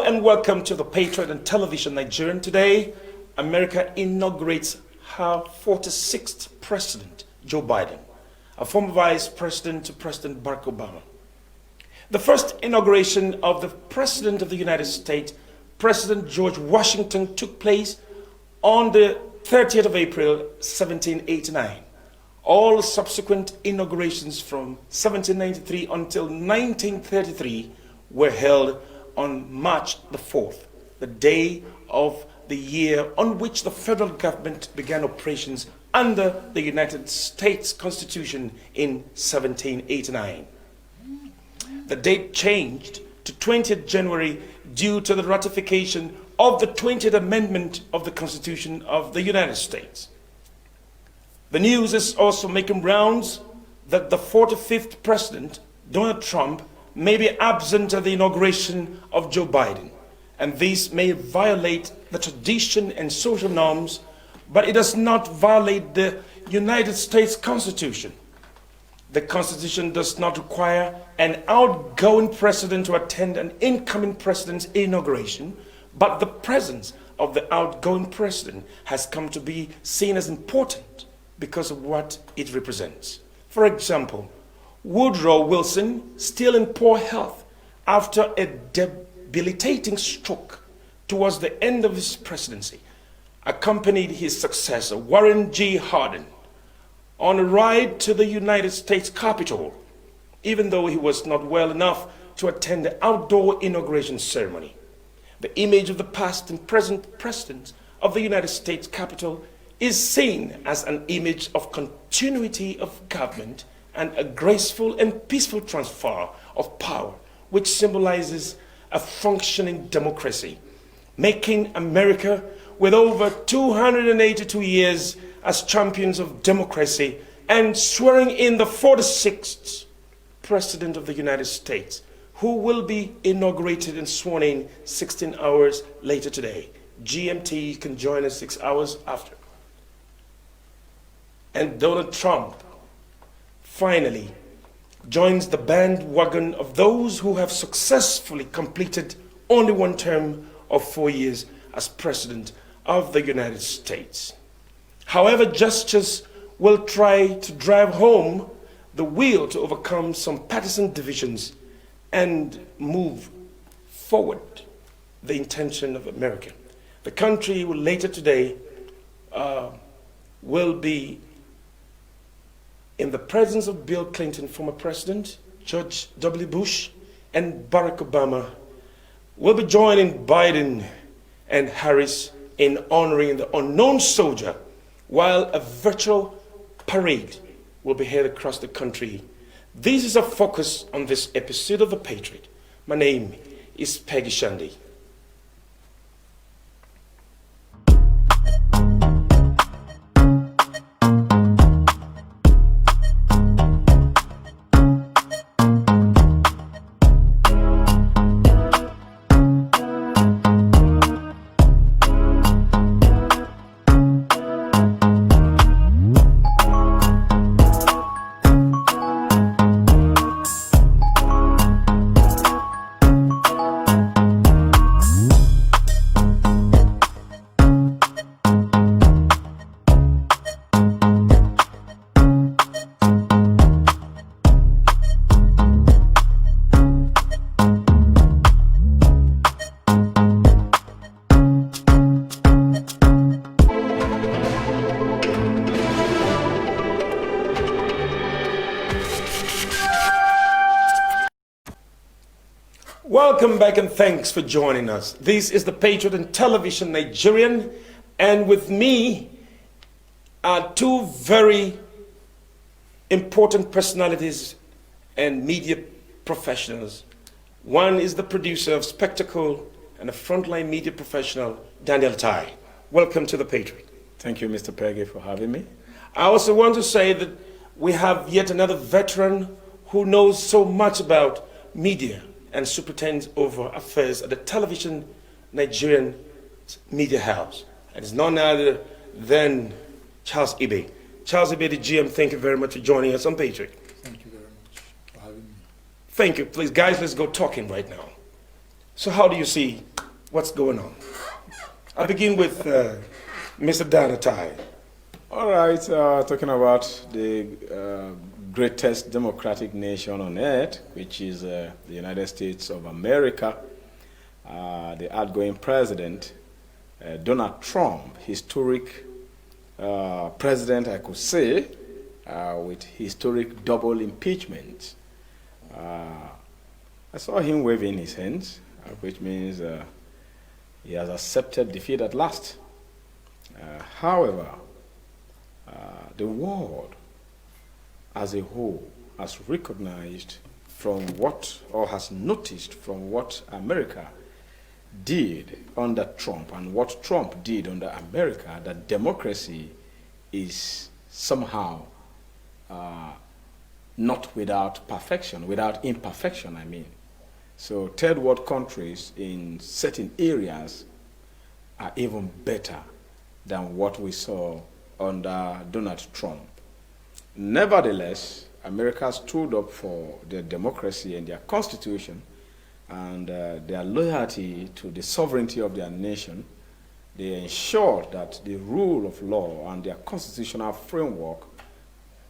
and welcome to the Patriot and Television Nigerian. Today, America inaugurates her 46th president, Joe Biden, a former vice president to President Barack Obama. The first inauguration of the President of the United States, President George Washington, took place on the 30th of April, 1789. All subsequent inaugurations from 1793 until 1933 were held on March the 4th, the day of the year on which the federal government began operations under the United States Constitution in 1789. The date changed to 20th January due to the ratification of the 20th Amendment of the Constitution of the United States. The news is also making rounds that the 45th president, Donald Trump, may be absent at the inauguration of Joe Biden, and this may violate the tradition and social norms, but it does not violate the United States Constitution. The Constitution does not require an outgoing president to attend an incoming president's inauguration, but the presence of the outgoing president has come to be seen as important because of what it represents. For example, Woodrow Wilson, still in poor health after a debilitating stroke towards the end of his presidency, accompanied his successor, Warren G. Harding, on a ride to the United States Capitol, even though he was not well enough to attend the outdoor inauguration ceremony. The image of the past and present presidents of the United States Capitol is seen as an image of continuity of government and a graceful and peaceful transfer of power, which symbolizes a functioning democracy, making America, with over 282 years as champions of democracy, and swearing in the 46th President of the United States, who will be inaugurated and sworn in 16 hours later today. GMT can join us 6 hours after. And Donald Trump finally joins the bandwagon of those who have successfully completed only one term of 4 years as President of the United States. However, gestures will try to drive home the will to overcome some partisan divisions and move forward the intention of America. The country will later today will be in the presence of Bill Clinton, former president, George W. Bush, and Barack Obama, will be joining Biden and Harris in honoring the unknown soldier, while a virtual parade will be held across the country. This is a focus on this episode of The Patriot. My name is Peggy Shandy. Welcome back and thanks for joining us. This is the Patriot and Television Nigerian, and with me are two very important personalities and media professionals. One is the producer of Spectacle and a frontline media professional, Daniel Tai. Welcome to the Patriot. Thank you, Mr. Peggy, for having me. I also want to say that we have yet another veteran who knows so much about media and superintends over affairs at the Television Nigerian Media House. And it's none other than Charles Ibe. Charles Ibe, the GM, thank you very much for joining us on Patriot. Thank you very much for having me. Thank you. Please, guys, let's go talking right now. So how do you see What's going on? I begin with Mr. Danatai. All right, talking about the greatest democratic nation on earth, which is the United States of America. The outgoing president, Donald Trump, historic president, I could say, with historic double impeachment. I saw him waving his hands, which means he has accepted defeat at last. However, the world as a whole has recognized from what, or has noticed from what America did under Trump and what Trump did under America, that democracy is somehow not without perfection, without imperfection, I mean. So third world countries in certain areas are even better than what we saw under Donald Trump. Nevertheless, America stood up for their democracy and their constitution and their loyalty to the sovereignty of their nation. They ensured that the rule of law and their constitutional framework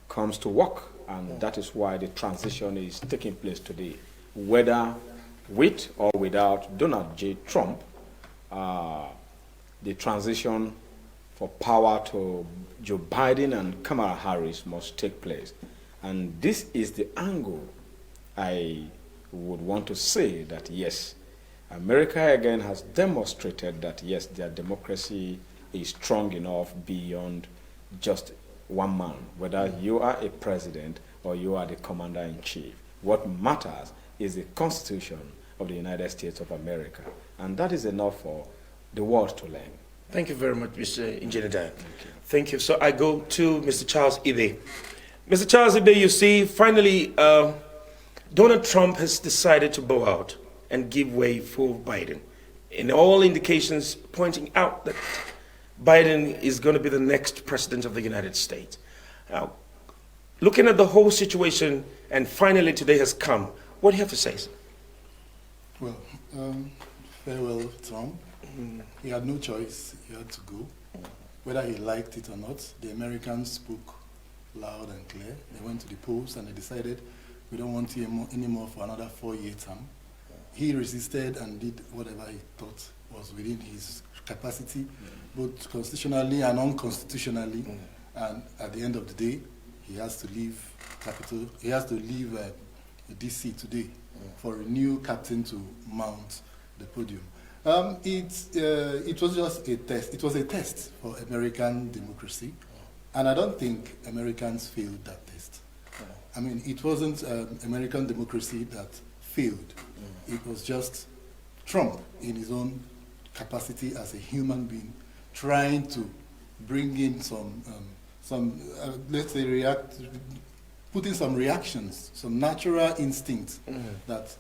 comes to work, and that is why the transition is taking place today. Whether with or without Donald J. Trump, the transition for power to Joe Biden and Kamala Harris must take place. And this is the angle I would want to say that yes, America again has demonstrated that yes, their democracy is strong enough beyond just one man, whether you are a president or you are the commander-in-chief. What matters is the Constitution of the United States of America. And that is enough for the world to learn. Thank you very much, Mr. Engineer Dan. Thank you. So I go to Mr. Charles Ibe. Mr. Charles Ibe, you see, finally, Donald Trump has decided to bow out and give way for Biden. In all indications pointing out that Biden is going to be the next president of the United States. Now, looking at the whole situation, and finally today has come, what do you have to say, sir? Well, farewell, Trump. He had no choice. He had to go. Whether he liked it or not, the Americans spoke loud and clear. They went to the polls and they decided, we don't want him anymore for another 4-year term. He resisted and did whatever he thought was within his capacity, both constitutionally and unconstitutionally. And at the end of the day, he has to leave Capitol. He has to leave DC today for a new captain to mount the podium. It was just a test. It was a test for American democracy, and I don't think Americans failed that test. I mean, it wasn't American democracy that failed. It was just Trump, in his own capacity as a human being, trying to bring in some let's say, put in some reactions, some natural instincts that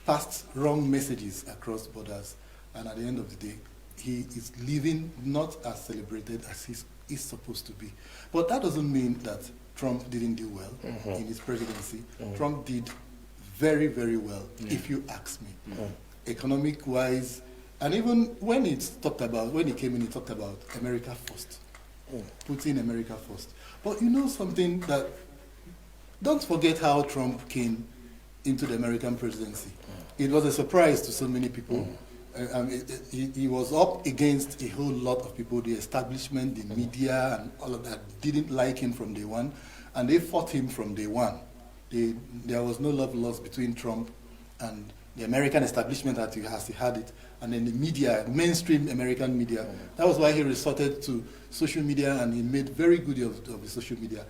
passed wrong messages across borders. And at the end of the day, he is living not as celebrated as he's supposed to be. But that doesn't mean that Trump didn't do well in his presidency. Trump did very, very well, if you ask me. Economic-wise, and even when he came in, he talked about America first, putting America first. But you know something that, don't forget how Trump came into the American presidency. It was a surprise to so many people. He was up against a whole lot of people, the establishment, the media, and all of that didn't like him from day one, and they fought him from day one. There was no love lost between Trump and the American establishment as he had it, and then the media, mainstream American media. That was why he resorted to social media, and he made very good of the social media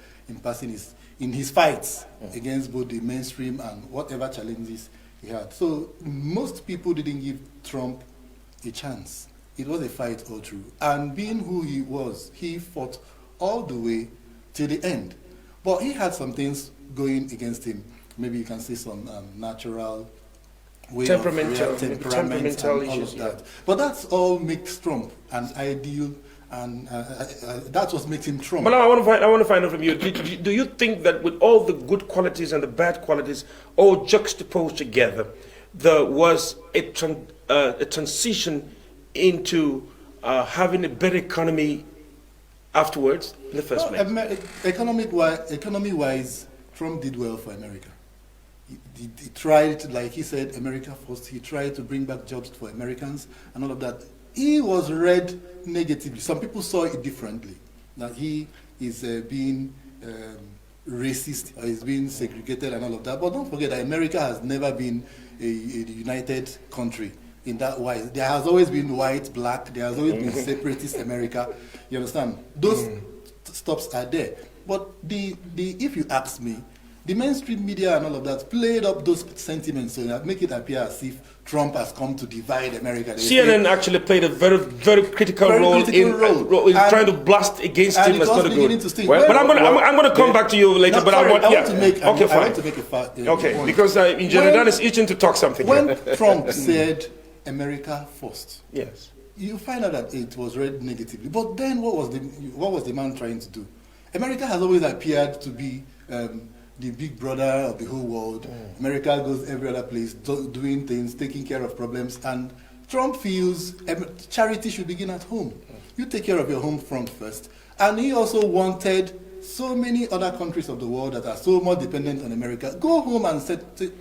in his fights against both the mainstream and whatever challenges he had. So most people didn't give Trump a chance. It was a fight all through. And being who he was, he fought all the way to the end. But he had some things going against him. Maybe you can say some natural way temperamental and all issues, of that. But that's all makes Trump an ideal, and that's what makes him Trump. But now I want to find out from you. Do you think that with all the good qualities and the bad qualities all juxtaposed together, there was a transition into having a better economy afterwards in the first place? Economy-wise, Trump did well for America. He tried, like he said, America first. He tried to bring back jobs for Americans and all of that. He was read negatively. Some people saw it differently, that he is being racist, or is being segregated and all of that. But don't forget that America has never been a united country in that way. There has always been white, black. There has always been separatist America. You understand? Those stops are there. But if you ask me, the mainstream media and all of that played up those sentiments so that make it appear as if Trump has come to divide America. CNN actually played a very, very critical role in trying to blast against him. That's not good. But I'm going to come back to you later. But I want to make a fact. Point. Because Jordan is itching to talk something. When Trump said America first, yes, you find out that it was read negatively. But then what was the man trying to do? America has always appeared to be the big brother of the whole world. America goes every other place, doing things, taking care of problems, and Trump feels charity should begin at home. You take care of your home front first. And he also wanted so many other countries of the world that are so much dependent on America, go home and settle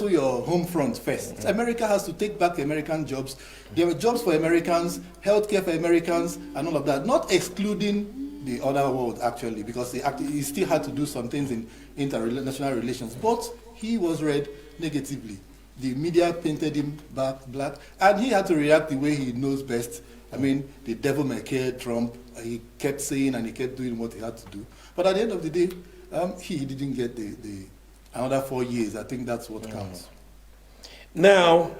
your home front first. America has to take back American jobs. There were jobs for Americans, healthcare for Americans, and all of that, not excluding the other world, actually, because he still had to do some things in international relations, but he was read negatively. The media painted him black, and he had to react the way he knows best. I mean, the devil may care, Trump. He kept saying and he kept doing what he had to do. But at the end of the day, he didn't get the another 4 years. I think that's what counts. Now,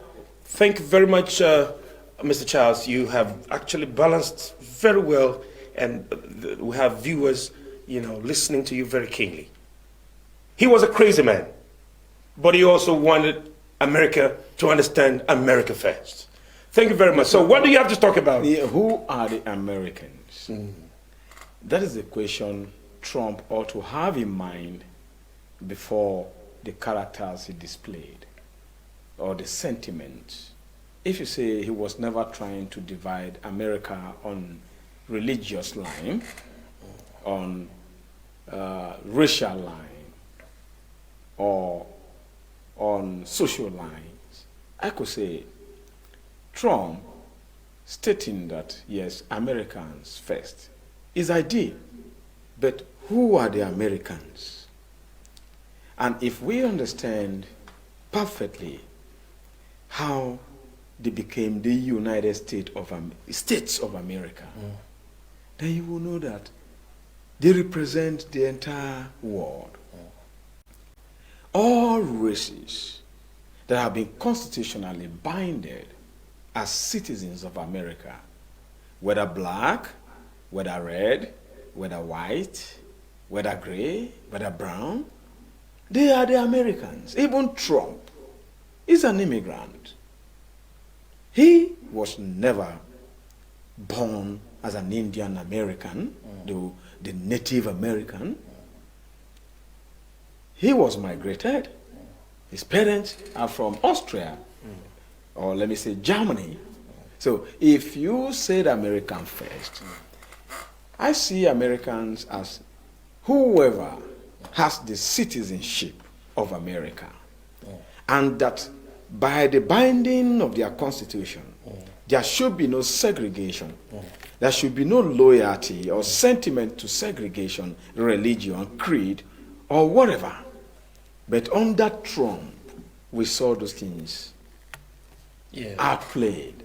thank you very much, Mr. Charles. You have actually balanced very well, and we have viewers, listening to you very keenly. He was a crazy man, but he also wanted America to understand America first. Thank you very much. So what do you have to talk about? Who are the Americans? That is the question Trump ought to have in mind before the characters he displayed, or the sentiments. If you say he was never trying to divide America on religious line, on racial line, or on social lines, I could say Trump stating that, yes, Americans first is ideal, but who are the Americans? And if we understand perfectly how they became the United States of America, then you will know that they represent the entire world. All races that have been constitutionally binded as citizens of America, whether black, whether red, whether white, whether gray, whether brown, they are the Americans. Even Trump is an immigrant. He was never born as an Indian American, the Native American. He was migrated. His parents are from Austria, or let me say Germany. So if you said American first, I see Americans as whoever has the citizenship of America, and that by the binding of their constitution, there should be no segregation. There should be no loyalty or sentiment to segregation, religion, creed, or whatever. But under Trump, we saw those things outplayed.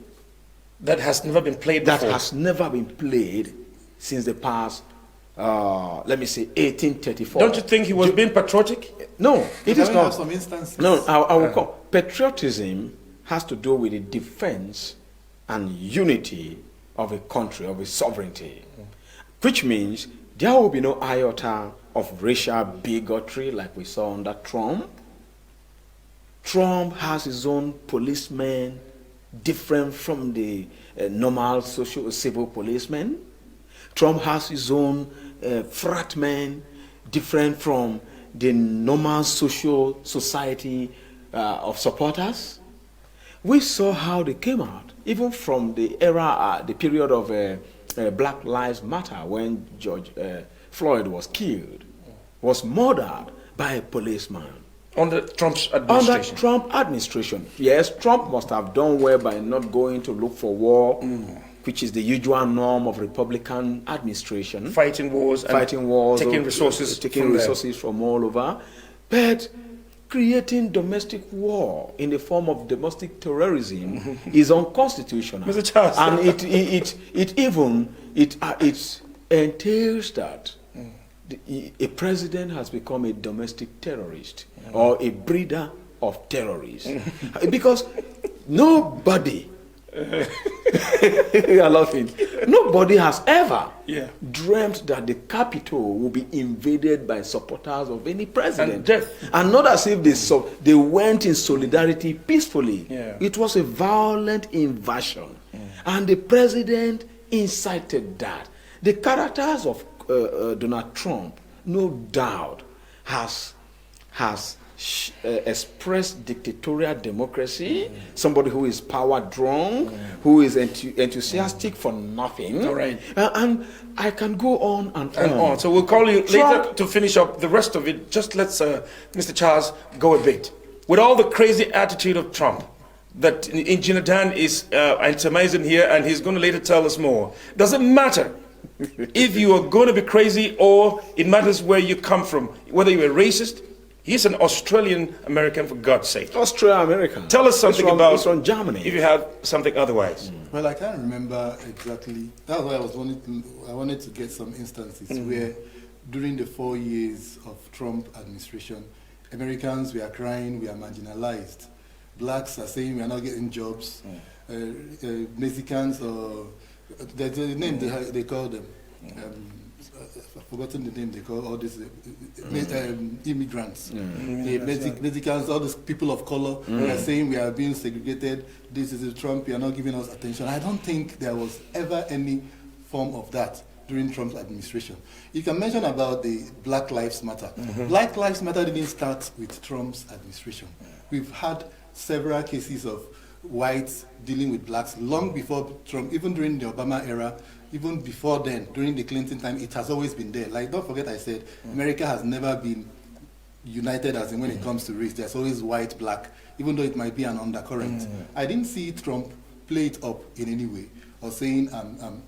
That has never been played before. That has never been played since the past, let me say, 1834. Don't you think he was being patriotic? No, it is not. Some instances. No, I will call. Patriotism has to do with the defense and unity of a country, of a sovereignty, which means there will be no iota of racial bigotry like we saw under Trump. Trump has his own policemen different from the normal civil policemen. Trump has his own frat men different from the normal society of supporters. We saw how they came out, even from the era, the period of Black Lives Matter, when George Floyd was killed, was murdered by a policeman. Under Trump's administration. Under Trump administration. Yes, Trump must have done well by not going to look for war, which is the usual norm of Republican administration. Fighting wars, taking resources from all over. But creating domestic war in the form of domestic terrorism is unconstitutional. Mr. Charles. And it entails that a president has become a domestic terrorist or a breeder of terrorists. Because nobody nobody has ever dreamt that the Capitol will be invaded by supporters of any president. And not as if they went in solidarity peacefully. It was a violent invasion. And the president incited that. The characters of Donald Trump, no doubt, has expressed dictatorial democracy, somebody who is power drunk, who is enthusiastic for nothing. All right. And I can go on and on. So we'll call you later to finish up the rest of it. Just let's, Mr. Charles, go a bit. With all the crazy attitude of Trump, that Engineer Dan is amazing here, and he's going to later tell us more. Doesn't matter if you are going to be crazy, or it matters where you come from, whether you're a racist. He's an Australian American, for God's sake. Australian American. Tell us something about. He's from Germany. If you have something otherwise. Well, I can't remember exactly. That's why I wanted to get some instances where, during the 4 years of Trump administration, Americans were crying, we are marginalized. Blacks are saying we are not getting jobs. Mexicans, or there's a name they call them. I've forgotten the name they call all these immigrants. The Mexicans, all these people of color, are saying we are being segregated. This is Trump, you are not giving us attention. I don't think there was ever any form of that during Trump's administration. You can mention about the Black Lives Matter. Black Lives Matter didn't start with Trump's administration. We've had several cases of whites dealing with blacks long before Trump, even during the Obama era, even before then, during the Clinton time, it has always been there. Like, don't forget I said, America has never been united as in when it comes to race. There's always white, black, even though it might be an undercurrent. I didn't see Trump play it up in any way, or saying I'm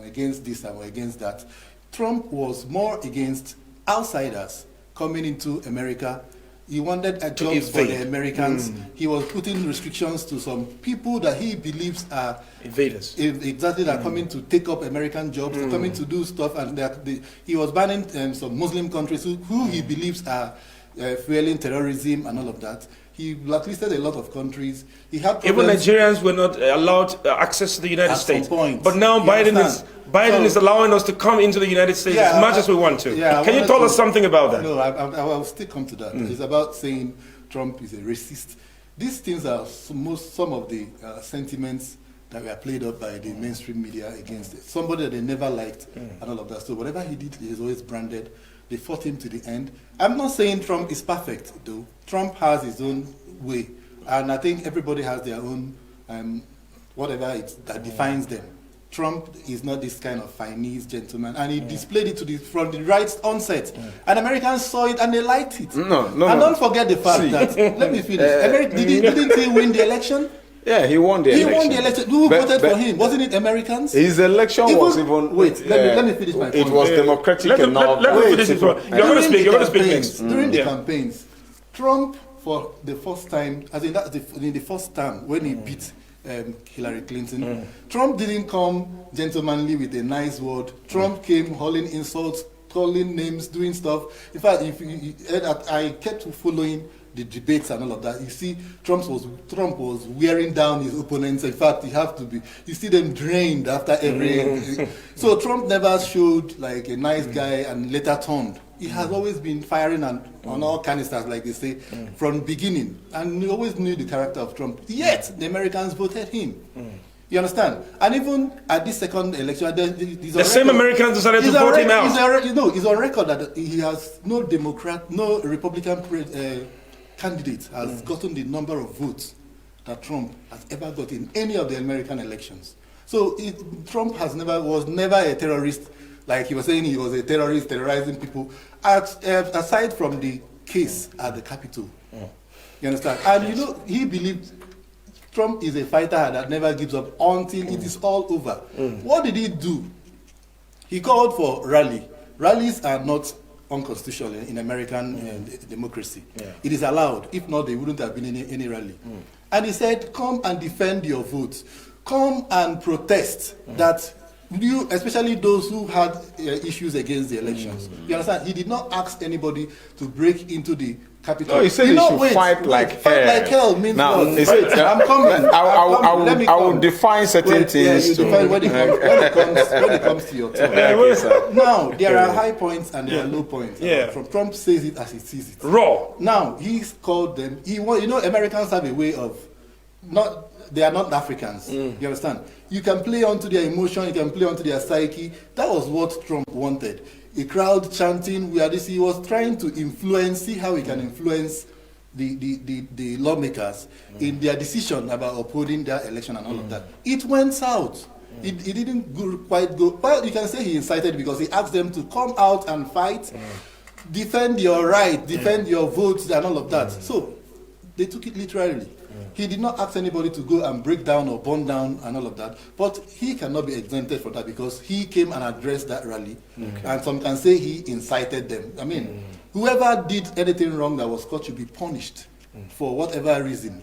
against this, I'm against that. Trump was more against outsiders coming into America. He wanted jobs for the Americans. He was putting restrictions to some people that he believes are invaders. Exactly, that are coming to take up American jobs, coming to do stuff, and he was banning some Muslim countries who he believes are fueling terrorism and all of that. He blacklisted a lot of countries. He had problems. Even Nigerians were not allowed access to the United States. Point. But now Biden is allowing us to come into the United States as much as we want to. Can you tell us something about that? No, I will still come to that. It's about saying Trump is a racist. These things are some of the sentiments that were played up by the mainstream media against it. Somebody that they never liked and all of that. So whatever he did, he is always branded. They fought him to the end. I'm not saying Trump is perfect, though. Trump has his own way. And I think everybody has their own, whatever that defines them. Trump is not this kind of Chinese gentleman. And he displayed it from the right onset. And Americans saw it and they liked it. No. Don't forget the fact that, let me finish. Didn't he win the election? Yeah, he won the election. He won the election. Who voted for him? Wasn't it Americans? His election was even... Wait, let me finish my point. It was democratic enough. Let me finish it. You're going to speak next. During the campaigns, Trump, for the first time, as in the first term, when he beat Hillary Clinton, Trump didn't come gentlemanly with a nice word. Trump came hurling insults, calling names, doing stuff. In fact, I kept following the debates and all of that. You see, Trump was wearing down his opponents. In fact, you see them drained after every. So Trump never showed like a nice guy and later turned. He has always been firing on all canisters, like they say, from the beginning. And you always knew the character of Trump. Yet, the Americans voted him. You understand? And even at this second election, the same Americans decided to vote him out. He's on record that he has no Democrat, no Republican candidate has gotten the number of votes that Trump has ever got in any of the American elections. So Trump was never a terrorist, like he was saying he was a terrorist terrorizing people, aside from the case at the Capitol. You understand? And you know, he believed Trump is a fighter that never gives up until it is all over. What did he do? He called for rally. Rallies are not unconstitutional in American democracy. It is allowed. If not, there wouldn't have been any rally. And he said, come and defend your votes. Come and protest that you, especially those who had issues against the elections. You understand? He did not ask anybody to break into the Capitol. No, he said he should fight like hell. Fight like hell means now, what? I'm coming. I will define certain things. You define when it comes to your turn. Now, there are high points and there are low points. From Trump says it as he sees it. Raw. Now, he's called them. You know, Americans have a way of they are not Africans. You understand? You can play onto their emotion, you can play onto their psyche. That was what Trump wanted. A crowd chanting, he was trying to see how he can influence the lawmakers in their decision about upholding their election and all of that. It went south. It didn't quite go. Well, you can say he incited because he asked them to come out and fight, defend your right, defend your votes and all of that. So they took it literally. He did not ask anybody to go and break down or burn down and all of that. But he cannot be exempted from that because he came and addressed that rally. And some can say he incited them. I mean, whoever did anything wrong that was caught should be punished for whatever reason.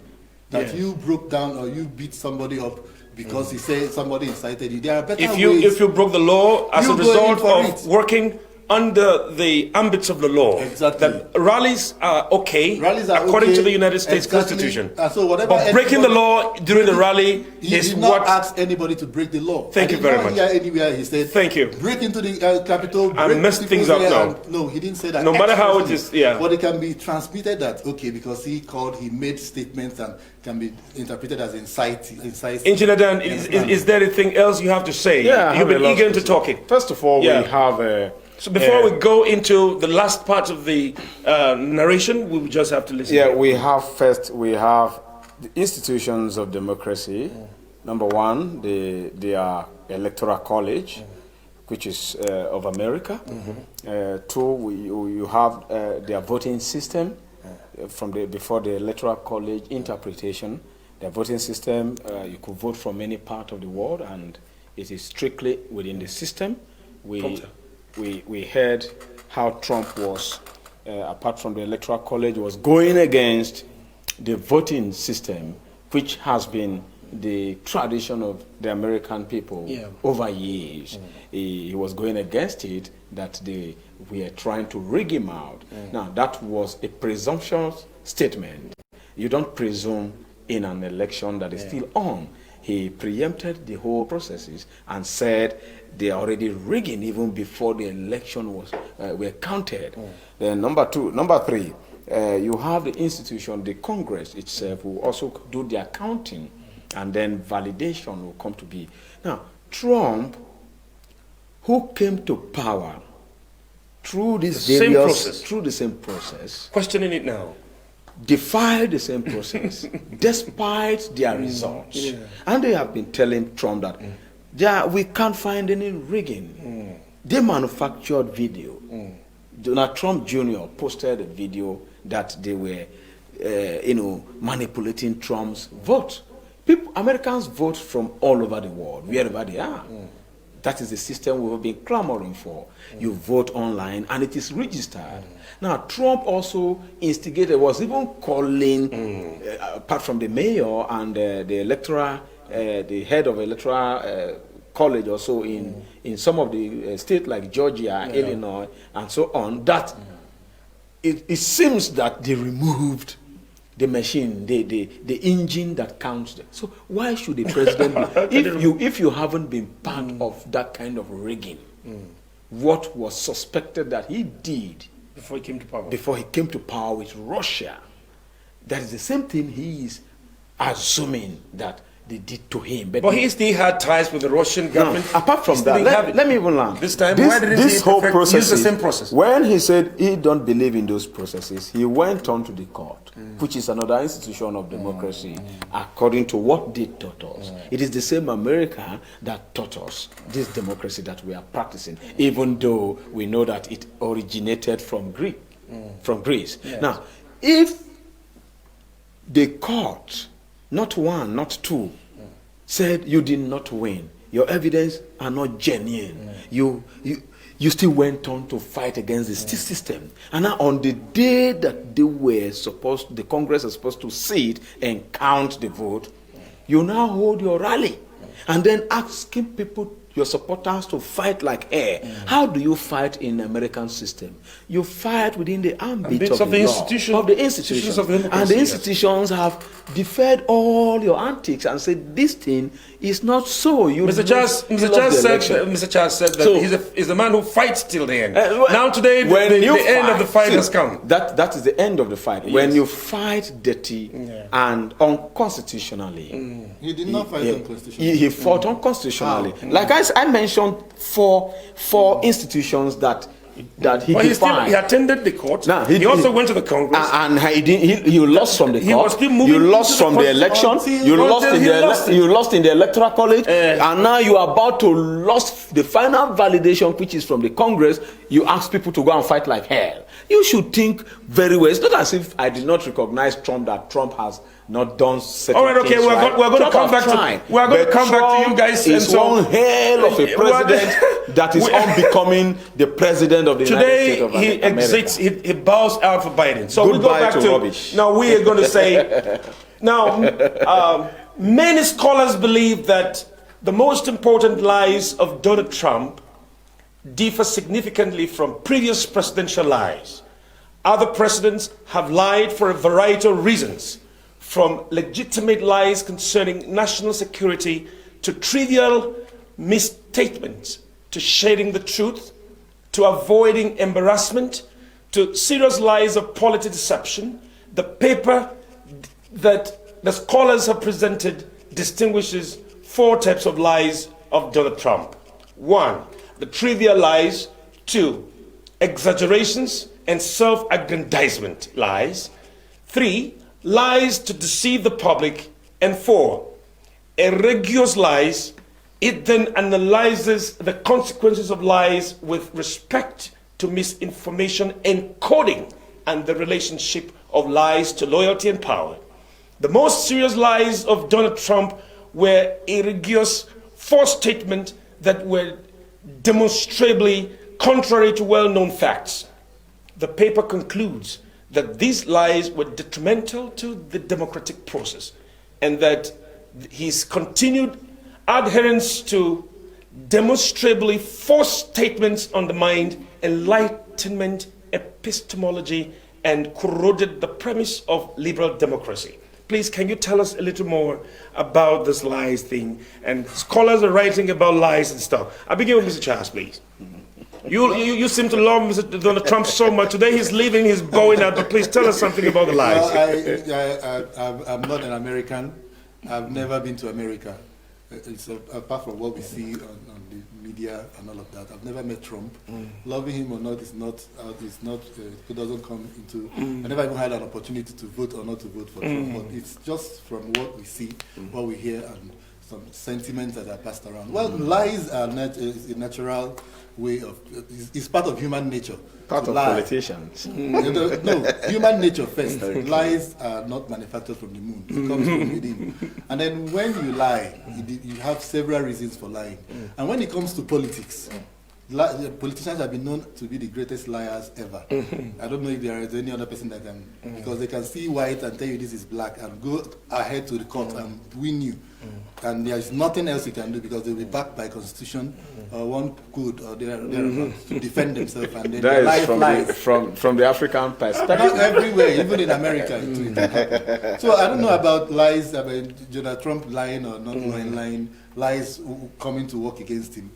That you broke down or you beat somebody up because he said somebody incited you. There are better ways. If you broke the law as a result of working under the ambits of the law, that rallies are okay, according to the United States Constitution. So whatever, but breaking the law during the rally is what... He did not ask anybody to break the law. Thank you very much. Anywhere he said, thank you. Break into the Capitol, and mess things up now. No, he didn't say that. No matter how it is, but it can be transmitted that, okay, because he made statements and can be interpreted as inciting. Engineer Dan, is there anything else you have to say? You've been eager to talking. First of all, we have... So before we go into the last part of the narration, we will just have to listen. We have the institutions of democracy. Number one, the Electoral College, which is of America. Two, you have their voting system before the Electoral College interpretation. Their voting system, you could vote from any part of the world, and it is strictly within the system. We heard how Trump was, apart from the Electoral College, was going against the voting system, which has been the tradition of the American people over years. He was going against it, that we are trying to rig him out. Now, that was a presumptuous statement. You don't presume in an election that is still on. He preempted the whole processes and said they are already rigging even before the election were counted. Then number three, you have the institution, the Congress itself, will also do their counting, and then validation will come to be. Now, Trump, who came to power through the same process, questioning it now, defied the same process despite their results. And they have been telling Trump that we can't find any rigging. They manufactured video. Donald Trump Jr. posted a video that they were manipulating Trump's vote. Americans vote from all over the world, wherever they are. That is the system we've been clamoring for. You vote online and it is registered. Now, Trump also was even calling, apart from the mayor and the head of electoral college also in some of the states like Georgia, Illinois, and so on, that it seems that they removed the machine, the engine that counts them. So why should the president if you haven't been part of that kind of rigging, what was suspected that he did before he came to power with Russia, that is the same thing he is assuming, that they did to him. But he still had ties with the Russian government. No, apart from that, let me even learn. This time, this whole process, use the same process? When he said he don't believe in those processes, he went on to the court, which is another institution of democracy, according to what they taught us. It is the same America that taught us this democracy that we are practicing, even though we know that it originated from Greece. Yes. Now, if the court, not one, not two, said you did not win, your evidence are not genuine, you still went on to fight against the system. And now on the day that the Congress is supposed to sit and count the vote, you now hold your rally and then asking people, your supporters, to fight like hell. How do you fight in the American system? You fight within the ambit of the institutions. And the institutions have deferred all your antics and said this thing is not so. Mr. Charles said that he's a man who fights till the end. Now today, the end of the fight has come. That is the end of the fight. Yes. When you fight dirty and unconstitutionally. He did not fight unconstitutionally. He fought unconstitutionally. Like I mentioned four institutions that he defined. He attended the court. He also went to the Congress. And he lost from the court. He was still moving. You lost from the election. You lost in the electoral college. And now you are about to lose the final validation, which is from the Congress. You ask people to go and fight like hell. You should think very well. It's not as if I did not recognize Trump, that Trump has not done certain things. Okay, we're going to come back to you guys. It's one hell of a president that is unbecoming the president of the United States of America. Today he exits, he bows out for Biden. So Goodbye we go back to rubbish. Now we are going to say many scholars believe that the most important lies of Donald Trump differ significantly from previous presidential lies. Other presidents have lied for a variety of reasons, from legitimate lies concerning national security to trivial misstatements, to shading the truth, to avoiding embarrassment, to serious lies of policy deception. The paper that the scholars have presented distinguishes four types of lies of Donald Trump. 1, the trivial lies. 2, exaggerations and self-aggrandizement lies. 3, lies to deceive the public. And 4, egregious lies. It then analyzes the consequences of lies with respect to misinformation encoding and the relationship of lies to loyalty and power. The most serious lies of Donald Trump were egregious false statements that were demonstrably contrary to well-known facts. The paper concludes that these lies were detrimental to the democratic process and that his continued adherence to demonstrably false statements undermined Enlightenment epistemology and corroded the premise of liberal democracy. Please, can you tell us a little more about this lies thing? And scholars are writing about lies and stuff. I'll begin with Mr. Charles, please. You seem to love Mr. Donald Trump so much. Today he's leaving, he's going out, but please tell us something about the lies. Well, I'm not an American. I've never been to America. It's apart from what we see on the media and all of that. I've never met Trump. Loving him or not is not. It doesn't come into. I never even had an opportunity to vote or not to vote for Trump. But it's just from what we see, what we hear, and some sentiments that are passed around. Well, lies are is a natural way of. It's part of human nature. Part of politicians. No, human nature first. Lies are not manufactured from the moon. It comes from within. And then when you lie, you have several reasons for lying. And when it comes to politics, politicians have been known to be the greatest liars ever. I don't know if there is any other person that can, because they can see white and tell you this is black and go ahead to the court and win you. And there is nothing else you can do because they'll be backed by constitution or one code or to defend themselves. And then that is from the African perspective. Everywhere, even in America. So I don't know about lies, about Donald Trump lying or not lying, lies coming to work against him.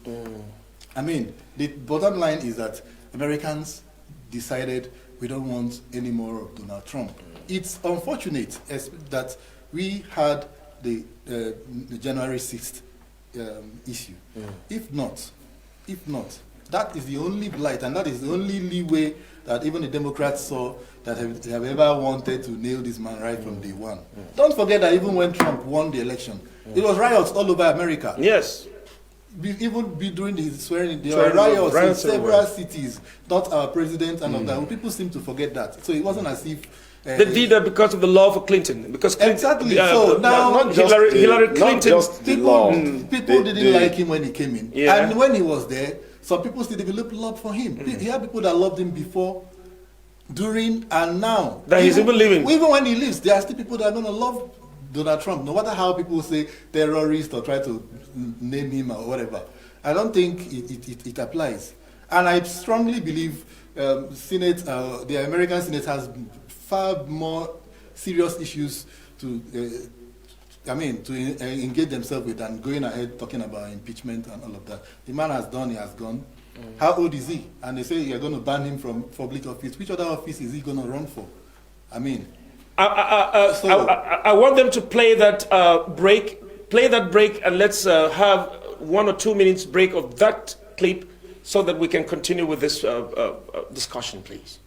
I mean, the bottom line is that Americans decided we don't want any more of Donald Trump. It's unfortunate that we had the January 6th issue. If not, that is the only blight, and that is the only leeway that even the Democrats saw that they have ever wanted to nail this man right from day one. Don't forget that even when Trump won the election, it was riots all over America. Yes. Even during the swearing, there were riots in several cities, not our president and all that. People seem to forget that. So it wasn't as if... they did that because of the law for Clinton. Because Clinton, exactly. So now not Hillary Clinton. Not just the law. People didn't like him when he came in. Yeah. And when he was there, some people still developed love for him. He had people that loved him before, during, and now. That he's even leaving. Even when he leaves, there are still people that are going to love Donald Trump, no matter how people say terrorist or try to name him or whatever. I don't think it applies. And I strongly believe the American Senate has far more serious issues to engage themselves with than going ahead talking about impeachment and all of that. The man has done, he has gone. How old is he? And they say you're going to ban him from public office. Which other office is he going to run for? I mean... I want them to play that break, and let's have 1 or 2 minutes break of that clip so that we can continue with this discussion, please.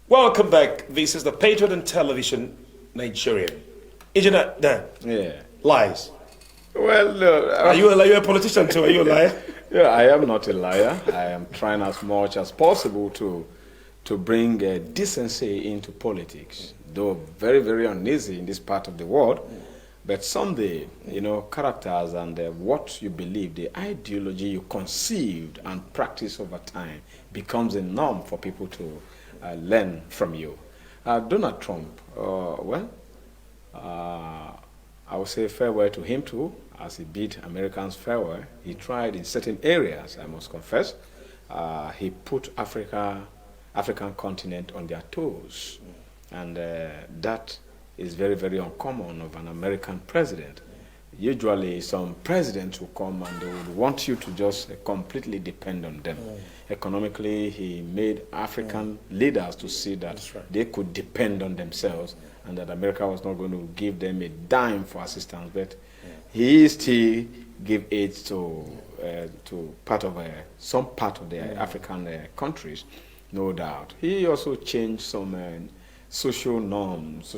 Welcome back. This is the Patriot on Television, Nigerian. Isn't that Yeah. lies? Well, Are you a politician too? Are you a liar? Yeah, I am not a liar. I am trying as much as possible to bring decency into politics, though very, very uneasy in this part of the world. But someday, characters and what you believe, the ideology you conceived and practice over time becomes a norm for people to learn from you. Donald Trump, I would say farewell to him too, as he bid Americans farewell. He tried in certain areas, I must confess. He put African continent on their toes. And that is very, very uncommon of an American president. Usually some presidents will come and they would want you to just completely depend on them. Economically, he made African leaders to see that they could depend on themselves and that America was not going to give them a dime for assistance. But he still gave aid to some part of the African countries, no doubt. He also changed some social norms,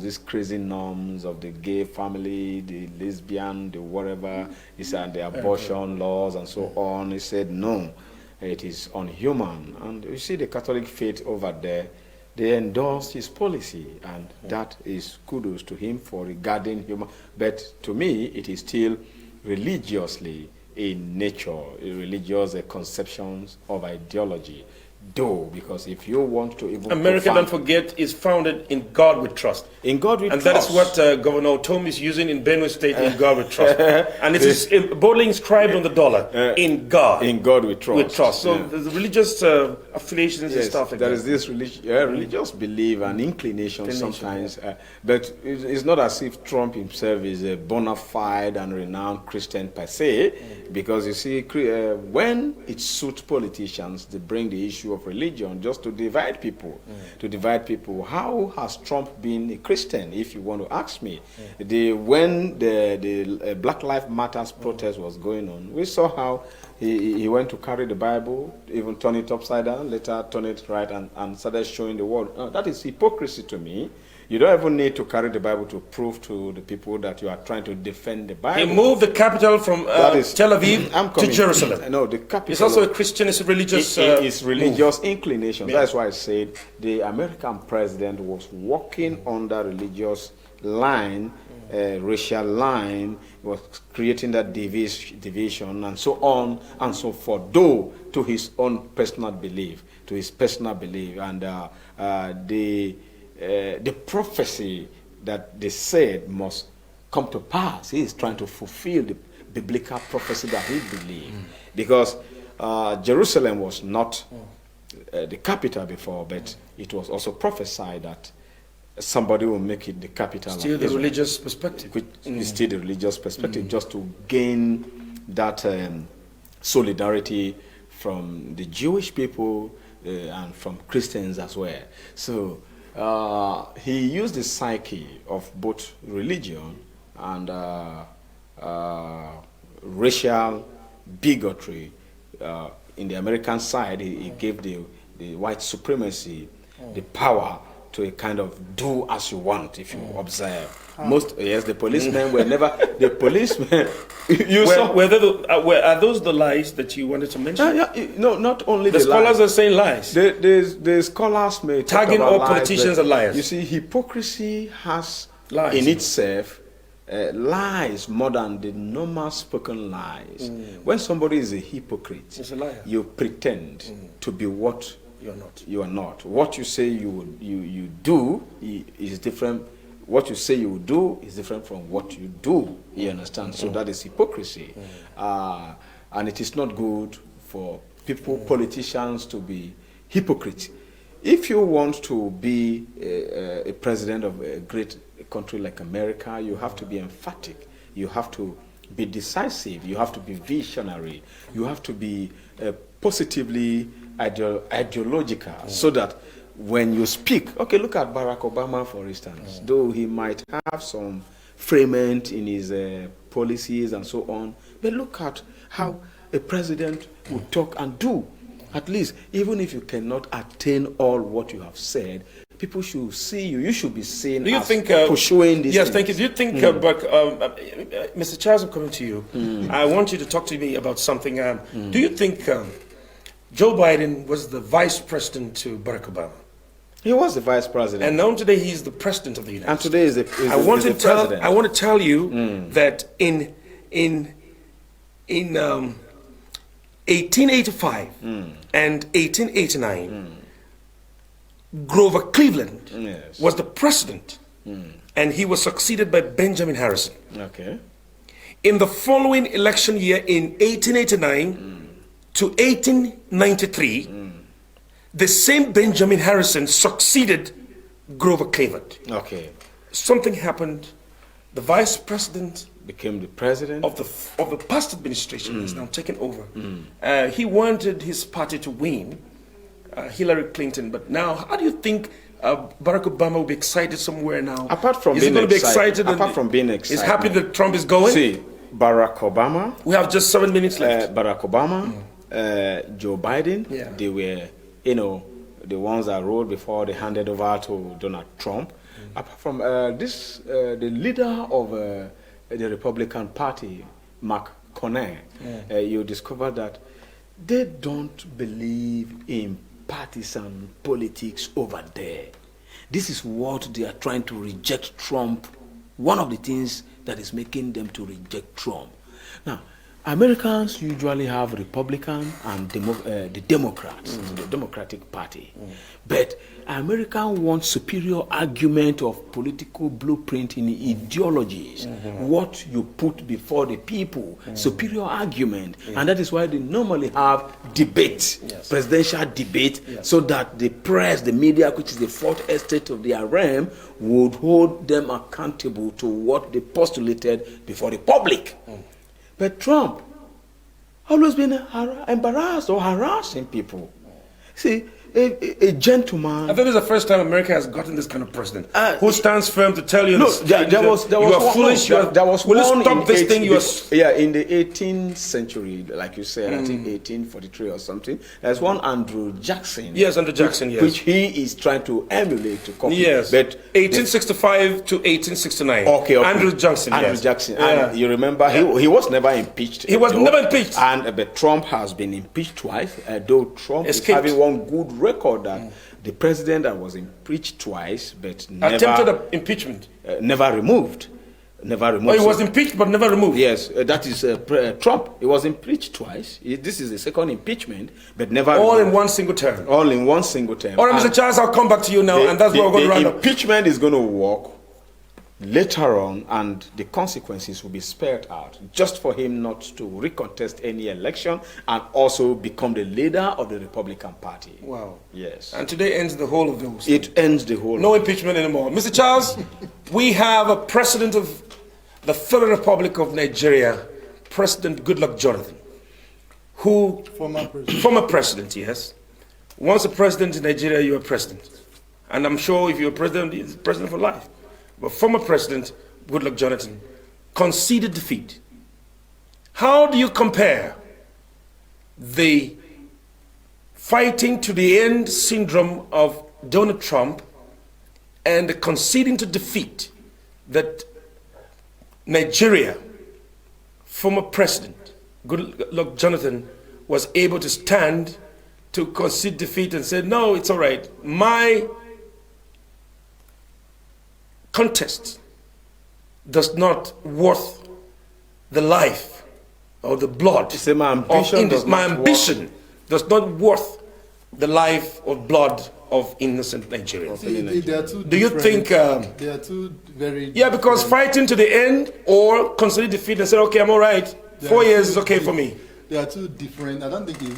these crazy norms of the gay family, the lesbian, the whatever, he said the abortion laws and so on. He said no, it is unhuman. And you see the Catholic faith over there, they endorsed his policy, and that is kudos to him for regarding human. But to me, it is still religiously in nature, religious conceptions of ideology. do, because if you want to even America, don't forget, is founded in God we trust. in God we And trust. that is what Governor Tom is using in Benue State, in God we trust. And it is boldly inscribed on the dollar, in God. In God we trust. We trust. So the religious affiliations and stuff like that. There is this religious belief and inclination sometimes, but it's not as if Trump himself is a bona fide and renowned Christian per se, because you see, when it suits politicians, they bring the issue of religion just to divide people. How has Trump been a Christian, if you want to ask me? When the Black Lives Matter protest was going on, we saw how he went to carry the Bible, even turn it upside down, later turn it right, and started showing the world. That is hypocrisy to me. You don't even need to carry the Bible to prove to the people that you are trying to defend the Bible. He moved the capital from Tel Aviv to Jerusalem. No, the capital. It's also a Christian, it's a religious it's religious inclination. Yeah. That's why I said the American president was walking under religious line, racial line, was creating that division and so on and so forth, though to his own personal belief, and the prophecy that they said must come to pass. He is trying to fulfill the biblical prophecy that he believed, because Jerusalem was not the capital before, but it was also prophesied that somebody will make it the capital. Still the religious perspective. Which is still the religious perspective, just to gain that solidarity from the Jewish people and from Christians as well. So he used the psyche of both religion and racial bigotry. In the American side, he gave the white supremacy the power to a kind of do as you want, if you observe. The policemen were never, the policemen, are those the lies that you wanted to mention? No, not only the scholars are saying lies. The scholars may tagging all politicians as liars. You see, hypocrisy has lies in itself lies more than the normal spoken lies. When somebody is a hypocrite, it's a liar. You pretend to be what you're not. You are not. What you say you do is different. What you say you do is different from what you do. You understand? So that is hypocrisy, and it is not good for people, politicians, to be hypocrites. If you want to be a president of a great country like America, you have to be emphatic. You have to be decisive. You have to be visionary. You have to be positively ideological, so that when you speak, okay, look at Barack Obama, for instance. Though he might have some fragment in his policies and so on, but look at how a president would talk and do. At least, even if you cannot attain all what you have said, people should see you. You should be seen as pursuing this. Yes, thank you. Do you think, Mr. Charles, I'm coming to you. I want you to talk to me about something. Do you think Joe Biden was the vice president to Barack Obama? He was the vice president. And now today he's the president of the United States. And today is the president. I want to tell you that in 1885 and 1889, Grover Cleveland was the president, and he was succeeded by Benjamin Harrison. Okay. In the following election year, in 1889 to 1893, the same Benjamin Harrison succeeded Grover Cleveland. Okay. Something happened. The vice president became the president of the past administration is now taken over. He wanted his party to win, Hillary Clinton, but now how do you think Barack Obama will be excited somewhere now? Apart from being excited, he's happy that Trump is going. See, Barack Obama. We have just 7 minutes left. Barack Obama, Joe Biden. They were, the ones that rode before they handed over to Donald Trump. Apart from the leader of the Republican Party, Mark Conner, you discover that they don't believe in partisan politics over there. This is what they are trying to reject Trump. One of the things that is making them to reject Trump. Now, Americans usually have Republican and the Democrats, the Democratic Party. But Americans want superior argument of political blueprint in ideologies. What you put before the people, superior argument. And that is why they normally have debate, presidential debate, so that the press, the media, which is the fourth estate of the RM, would hold them accountable to what they postulated before the public. But Trump always been embarrassed or harassing people. See, a gentleman. I think this is the first time America has gotten this kind of president who stands firm to tell you, no, there was you are foolish. There was will one you stop this thing? In the 18th century, like you said, I think 1843 or something. There's one Andrew Jackson. Yes, Andrew Jackson. Yes, which he is trying to emulate to copy. Yes, but 1865 to 1869. Okay. Andrew Jackson. Andrew Jackson. Yeah. And you remember he was never impeached. He was never impeached. And but Trump has been impeached twice. Though Trump is having one good record that the president that was impeached twice, but never attempted impeachment, never removed. Oh, he was impeached but never removed. Yes, that is Trump. He was impeached twice. This is the second impeachment, but never all removed. in one single term. All in one single term. All right, Mr. Charles, I'll come back to you now, and that's what we're going to round up. Impeachment is going to work later on, and the consequences will be spared out, just for him not to recontest any election and also become the leader of the Republican Party. Wow. Yes. And today ends the whole of those. It ends the whole. No impeachment anymore. Mr. Charles, we have a president of the Federal Republic of Nigeria, President Goodluck Jonathan, who... Former president, yes. Once a president in Nigeria, you're a president. And I'm sure if you're a president, you're president for life. But former President Goodluck Jonathan conceded defeat. How do you compare the fighting to the end syndrome of Donald Trump and the conceding to defeat that Nigeria, former President Goodluck Jonathan, was able to stand to concede defeat and say, no, it's all right. My contest does not worth the life or the blood of Indians. My ambition does not worth the life or blood of innocent Nigerians. Do you think they are two very because fighting to the end or conceding defeat and say, okay, I'm all right, 4 years is okay for me. They are two different. I don't think you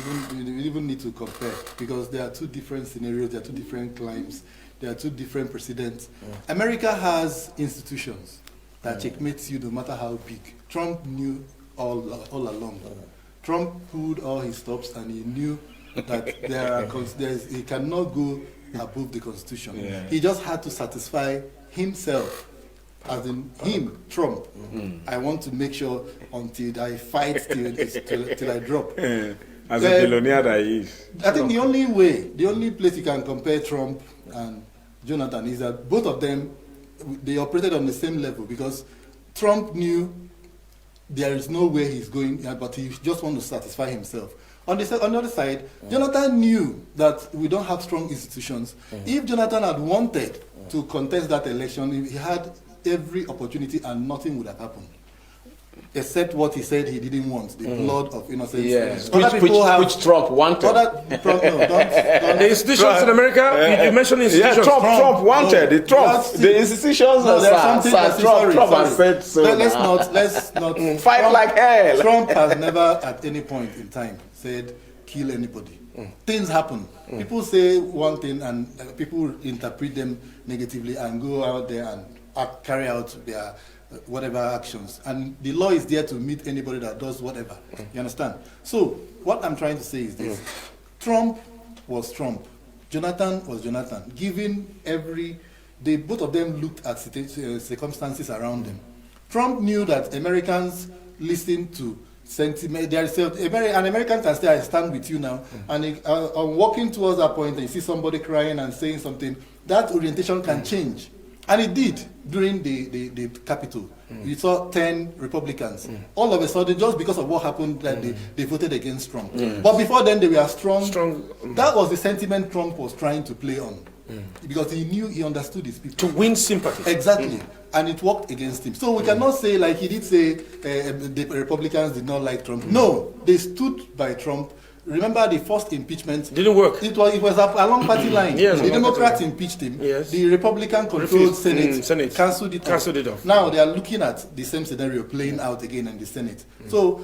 even need to compare, because there are two different scenarios, there are two different climes. There are two different precedents. America has institutions that checkmates you no matter how big. Trump knew all along. Trump pulled all his stops, and he knew that he cannot go above the Constitution. He just had to satisfy himself, as in him, Trump. I want to make sure until I fight till I drop. As a billionaire that he is. I think the only place you can compare Trump and Jonathan is that both of them, they operated on the same level, because Trump knew there is no way he's going, but he just wants to satisfy himself. On the other side, Jonathan knew that we don't have strong institutions. If Jonathan had wanted to contest that election, he had every opportunity and nothing would have happened. Except what he said he didn't want, the blood of innocent. Yes, which Trump wanted. The institutions in America, you mentioned institutions. Trump wanted. The institutions Trump has said so. Let's not fight Trump, like hell. Trump has never at any point in time said kill anybody. Things happen. People say one thing and people interpret them negatively and go out there and carry out their whatever actions, and the law is there to meet anybody that does whatever. You understand? So what I'm trying to say is this: Trump was Trump, Jonathan was Jonathan. Given both of them looked at circumstances around them. Trump knew that Americans listen to sentiment. An American can say, I stand with you now, and I'm walking towards that point and you see somebody crying and saying something, that orientation can change. And it did during the Capitol. You saw 10 Republicans. All of a sudden, just because of what happened, that they voted against Trump. But before then, they were strong. That was the sentiment Trump was trying to play on. because he understood his people. To win sympathy. Exactly. And it worked against him. So we cannot say, like he did say, the Republicans did not like Trump. No, they stood by Trump. Remember the first impeachment? Didn't work. It was along party line. Yes, the Democrats impeached him. Yes. The Republican-controlled Senate cancelled it off. off. Now they are looking at the same scenario playing out again in the Senate. So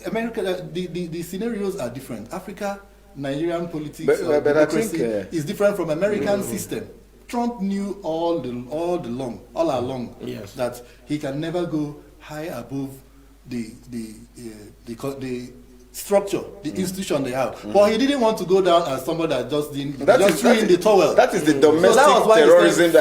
America, the scenarios are different. Africa, Nigerian politics, but democracy I think, is different from American system. Trump knew all along Yes. that he can never go high above the structure, the institution they have. But he didn't want to go down as somebody that just didn't threw in the towel. That is the domestic that was why terrorism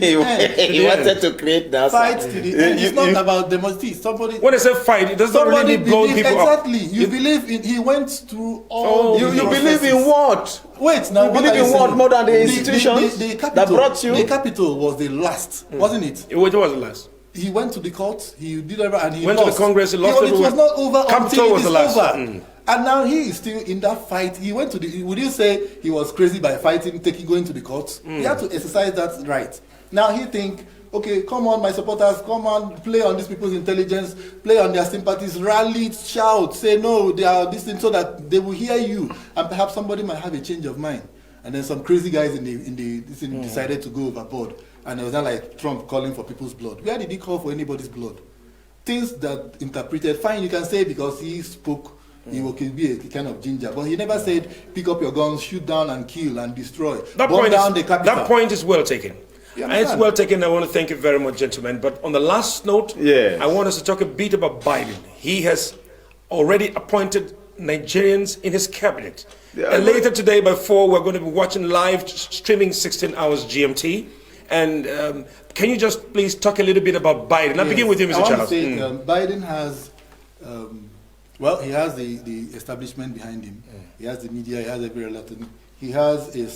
he wanted to create that. Fight to the end. It's not about democracy. Somebody. When I say fight, it doesn't really blow people up. Exactly. You believe in. He went through all. You believe in what? Wait, now you believe in what more than the institutions that brought you? The capital was the last, wasn't it? It was the last. He went to the court, he did everything, and he went lost. to the Congress, he lost. It was not over Capital until was it the is last. over. And now he is still in that fight. He went to the. Would you say he was crazy by fighting, going to the court? He had to exercise that right. Now he think, okay, come on, my supporters, come on, play on these people's intelligence, play on their sympathies, rally, shout, say no, they are this thing, so that they will hear you, and perhaps somebody might have a change of mind. And then some crazy guys decided to go overboard. And it was not like Trump calling for people's blood. Where did he call for anybody's blood? Things that interpreted, fine, you can say because he spoke, he could be a kind of ginger. But he never said, pick up your guns, shoot down and kill and destroy. That point is well taken. And it's well taken. I want to thank you very much, gentlemen. But on the last note, I want us to talk a bit about Biden. He has already appointed Nigerians in his cabinet. And later today by 4, we're going to be watching live streaming 16 hours GMT. And can you just please talk a little bit about Biden? I'll begin with you, Mr. Charles. Biden has, he has the establishment behind him. He has the media, he has every other thing. He has a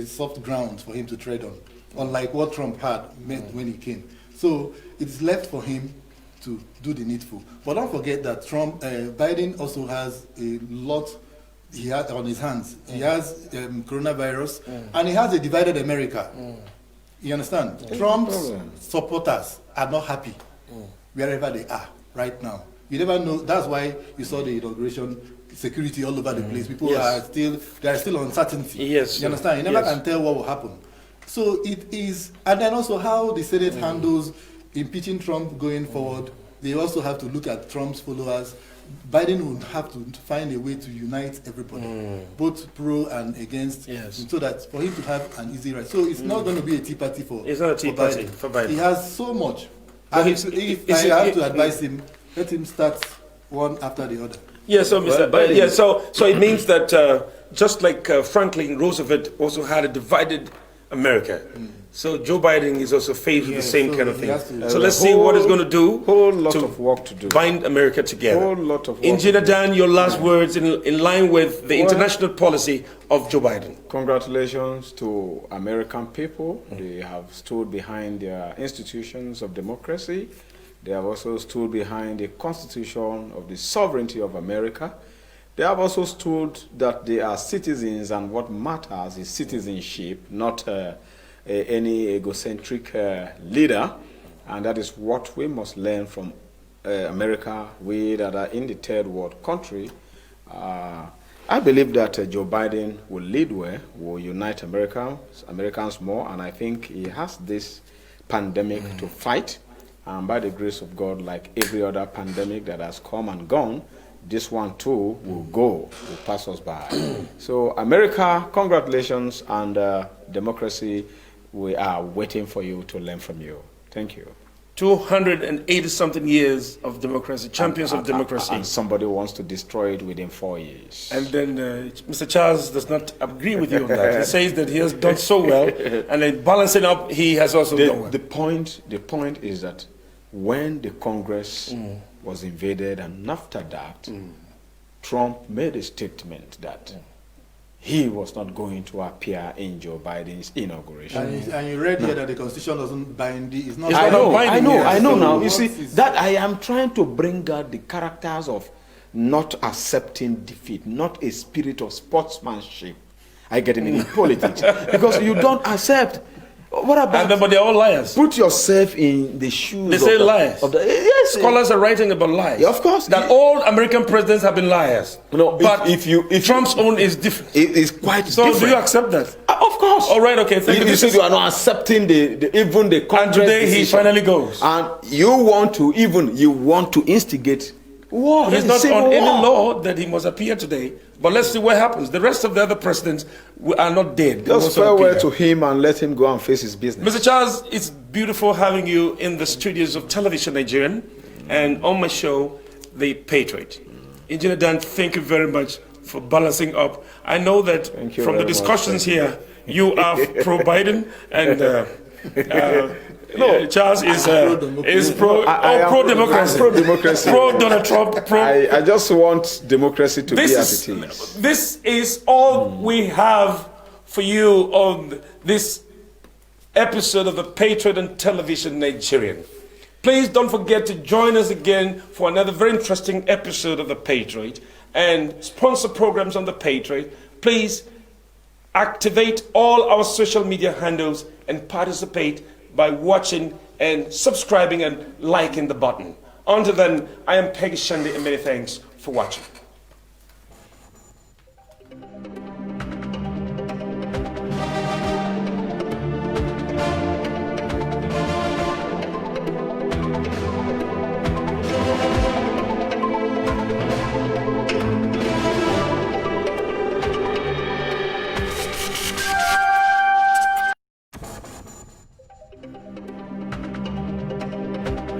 soft ground for him to tread on, unlike what Trump had when he came. So it's left for him to do the needful. But don't forget that Biden also has a lot he has on his hands. He has coronavirus, and he has a divided America. You understand? Trump's supporters are not happy wherever they are right now. You never know. That's why you saw the inauguration, security all over the place. People there are still uncertainty. Yes. You understand? You never can tell what will happen. So it is, and then also how the Senate handles impeaching Trump going forward. They also have to look at Trump's followers. Biden would have to find a way to unite everybody, both pro and against, so that for him to have an easy ride. So it's not going to be a tea party for It's not a tea party for Biden. He has so much. And if I have to advise him, let him start one after the other. Yeah, so Mr. Biden, so it means that just like Franklin Roosevelt also had a divided America. So Joe Biden is also faced with the same kind of thing. So let's see what he's going to do. Whole lot of work to do. Bind America together. Whole lot of work. Engineer Dan, your last words in line with the international policy of Joe Biden. Congratulations to American people. They have stood behind their institutions of democracy. They have also stood behind the Constitution of the sovereignty of America. They have also stood that they are citizens, and what matters is citizenship, not any egocentric leader. And that is what we must learn from America, we that are in the third world country. I believe that Joe Biden will lead well, will unite Americans more, and I think he has this pandemic to fight. And by the grace of God, like every other pandemic that has come and gone, this one too will will pass us by. So America, congratulations, and democracy, we are waiting for you to learn from you. Thank you. 280-something years of democracy, champions of democracy. And somebody wants to destroy it within 4 years. And then Mr. Charles does not agree with you on that. He says that he has done so well, and then balancing up, he has also done well. The point is that when the Congress was invaded, and after that, Trump made a statement that he was not going to appear in Joe Biden's inauguration. And you read here that the Constitution doesn't bind it. It's not. I know now. You So see, that I am trying to bring out the characters of not accepting defeat, not a spirit of sportsmanship. I get it in politics. Because you don't accept. What about? But they're all liars. Put yourself in the shoes. They say lies. Yes, scholars are writing about lies. Yeah, of course. That all American presidents have been liars. No, but if Trump's own is different. It is quite so different. So do you accept that? Of course. All right. Okay. Thank you. You said you are not accepting even the Congress and today decision. he finally goes. And you want to instigate war. It's not on any law that he must appear today. But let's see what happens. The rest of the other presidents are not dead. Just farewell to him and let him go and face his business. Mr. Charles, it's beautiful having you in the studios of Television Nigerian and on my show, The Patriot. Engineer Dan, thank you very much for balancing up. I know that from the discussions here, you are pro-Biden and no, Charles is pro-democracy. Pro-democracy. Pro-Donald Trump. I just want democracy to be as it is. This is all we have for you on this episode of The Patriot on Television Nigerian. Please don't forget to join us again for another very interesting episode of The Patriot and sponsor programs on The Patriot. Please activate all our social media handles and participate by watching and subscribing and liking the button. Until then, I am Peggy Shande and many thanks for watching.